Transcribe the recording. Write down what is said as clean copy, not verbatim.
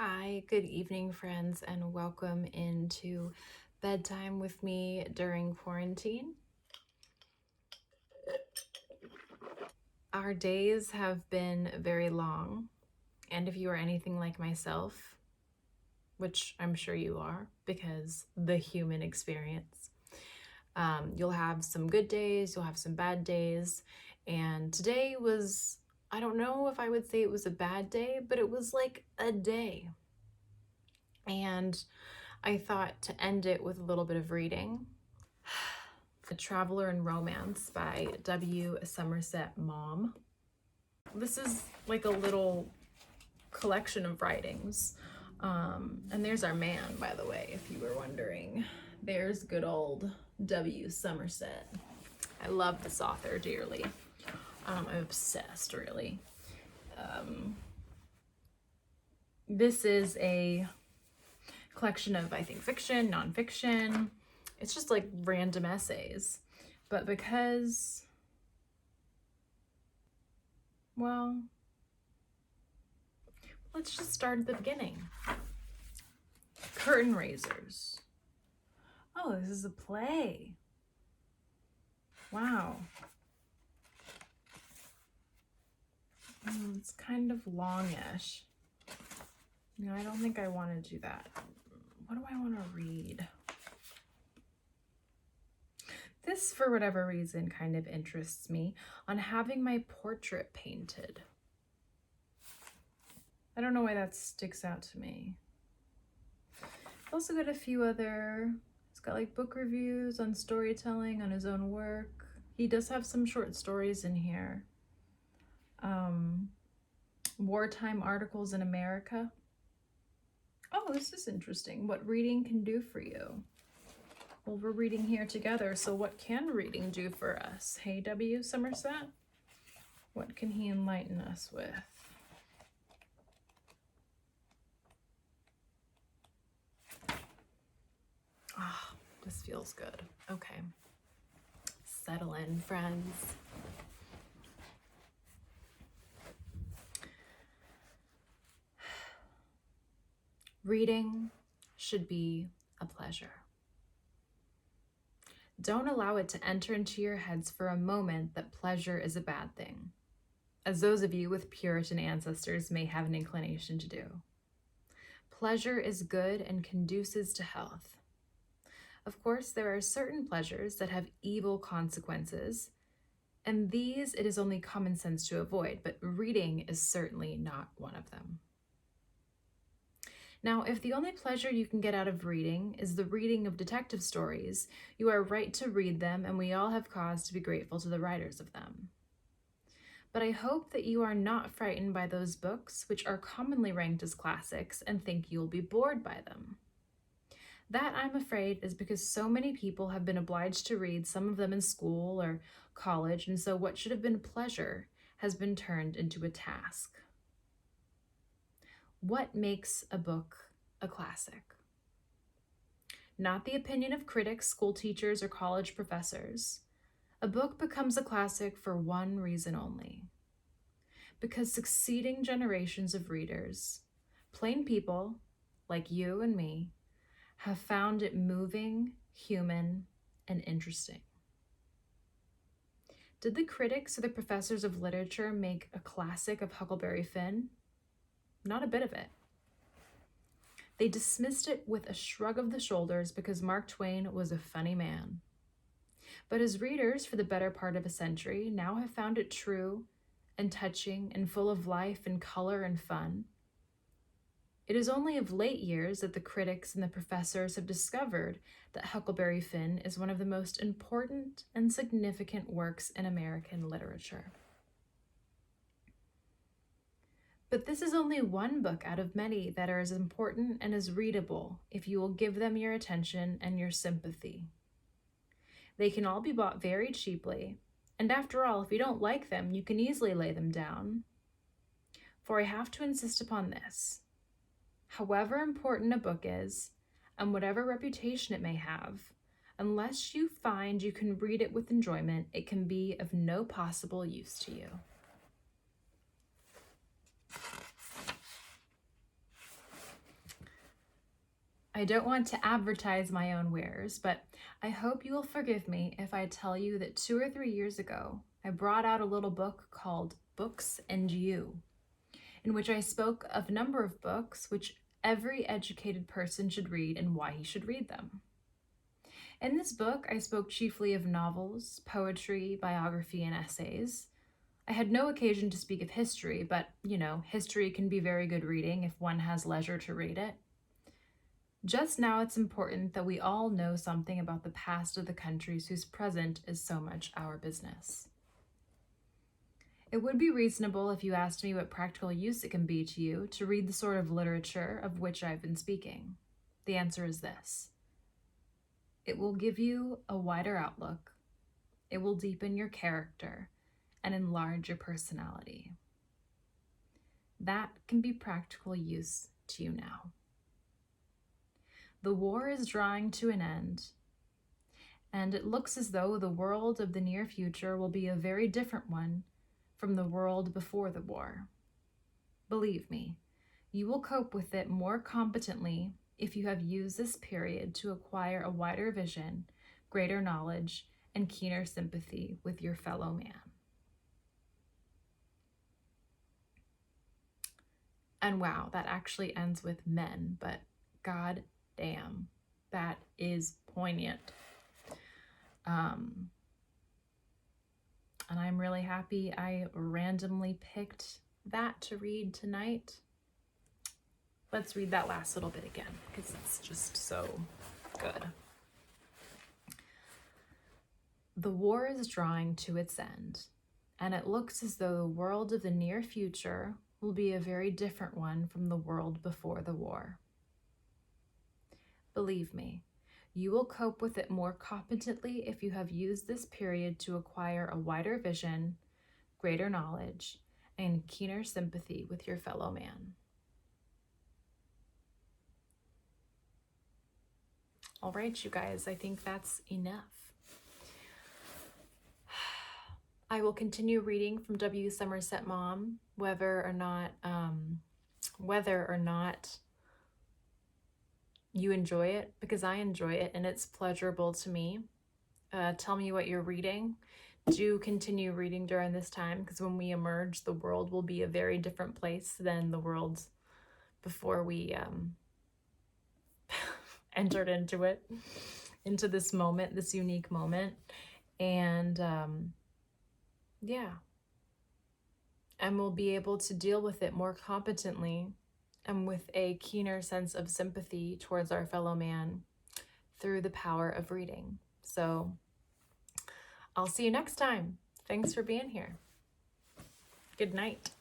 Hi, good evening, friends, and welcome into bedtime with me during quarantine. Our days have been very long, and if you are anything like myself, which I'm sure you are because the human experience, you'll have some good days, you'll have some bad days, and today was, I don't know if I would say it was a bad day, but it was like a day. And I thought to end it with a little bit of reading. A Traveler in Romance by Somerset Maugham. This is like a little collection of writings. And there's our man, by the way, if you were wondering. There's good old W. Somerset. I love this author dearly. I'm obsessed, really. This is a collection of, I think, fiction, nonfiction. It's just like random essays. But because, well, let's just start at the beginning. Curtain Raisers. Oh, this is a play. Wow. It's kind of longish. No, I don't think I want to do that. What do I want to read? This, for whatever reason, kind of interests me, on having my portrait painted. I don't know why that sticks out to me. I've also got a few other, it's got like book reviews on storytelling, on his own work. He does have some short stories in here. Wartime articles in America. Oh, this is interesting. What reading can do for you. Well, we're reading here together, so what can reading do for us? Hey, W. Somerset? What can he enlighten us with? Ah, this feels good. Okay. Settle in, friends. Reading should be a pleasure. Don't allow it to enter into your heads for a moment that pleasure is a bad thing, as those of you with Puritan ancestors may have an inclination to do. Pleasure is good and conduces to health. Of course, there are certain pleasures that have evil consequences, and these it is only common sense to avoid, but reading is certainly not one of them. Now, if the only pleasure you can get out of reading is the reading of detective stories, you are right to read them, and we all have cause to be grateful to the writers of them. But I hope that you are not frightened by those books which are commonly ranked as classics and think you'll be bored by them. That, I'm afraid, is because so many people have been obliged to read some of them in school or college, and so what should have been a pleasure has been turned into a task. What makes a book a classic? Not the opinion of critics, school teachers, or college professors. A book becomes a classic for one reason only. Because succeeding generations of readers, plain people like you and me, have found it moving, human, and interesting. Did the critics or the professors of literature make a classic of Huckleberry Finn? Not a bit of it. They dismissed it with a shrug of the shoulders because Mark Twain was a funny man. But his readers, for the better part of a century, now have found it true and touching and full of life and color and fun. It is only of late years that the critics and the professors have discovered that Huckleberry Finn is one of the most important and significant works in American literature. But this is only one book out of many that are as important and as readable if you will give them your attention and your sympathy. They can all be bought very cheaply, and after all, if you don't like them, you can easily lay them down. For I have to insist upon this. However important a book is, and whatever reputation it may have, unless you find you can read it with enjoyment, it can be of no possible use to you. I don't want to advertise my own wares, but I hope you will forgive me if I tell you that 2 or 3 years ago, I brought out a little book called Books and You, in which I spoke of a number of books which every educated person should read and why he should read them. In this book, I spoke chiefly of novels, poetry, biography, and essays. I had no occasion to speak of history, but, history can be very good reading if one has leisure to read it. Just now, it's important that we all know something about the past of the countries whose present is so much our business. It would be reasonable if you asked me what practical use it can be to you to read the sort of literature of which I've been speaking. The answer is this. It will give you a wider outlook. It will deepen your character and enlarge your personality. That can be practical use to you now. The war is drawing to an end, and it looks as though the world of the near future will be a very different one from the world before the war. Believe me, you will cope with it more competently if you have used this period to acquire a wider vision, greater knowledge, and keener sympathy with your fellow man. And wow, that actually ends with men, but God damn, that is poignant. And I'm really happy I randomly picked that to read tonight. Let's read that last little bit again, because it's just so good. The war is drawing to its end, and it looks as though the world of the near future will be a very different one from the world before the war. Believe me, you will cope with it more competently if you have used this period to acquire a wider vision, greater knowledge, and keener sympathy with your fellow man. All right, you guys, I think that's enough. I will continue reading from W. Somerset Maugham, whether or not you enjoy it, because I enjoy it and it's pleasurable to me. Tell me what you're reading. Do continue reading during this time, because when we emerge, the world will be a very different place than the world before we entered into it, into this moment, this unique moment. And and we'll be able to deal with it more competently and with a keener sense of sympathy towards our fellow man through the power of reading. So I'll see you next time. Thanks for being here. Good night.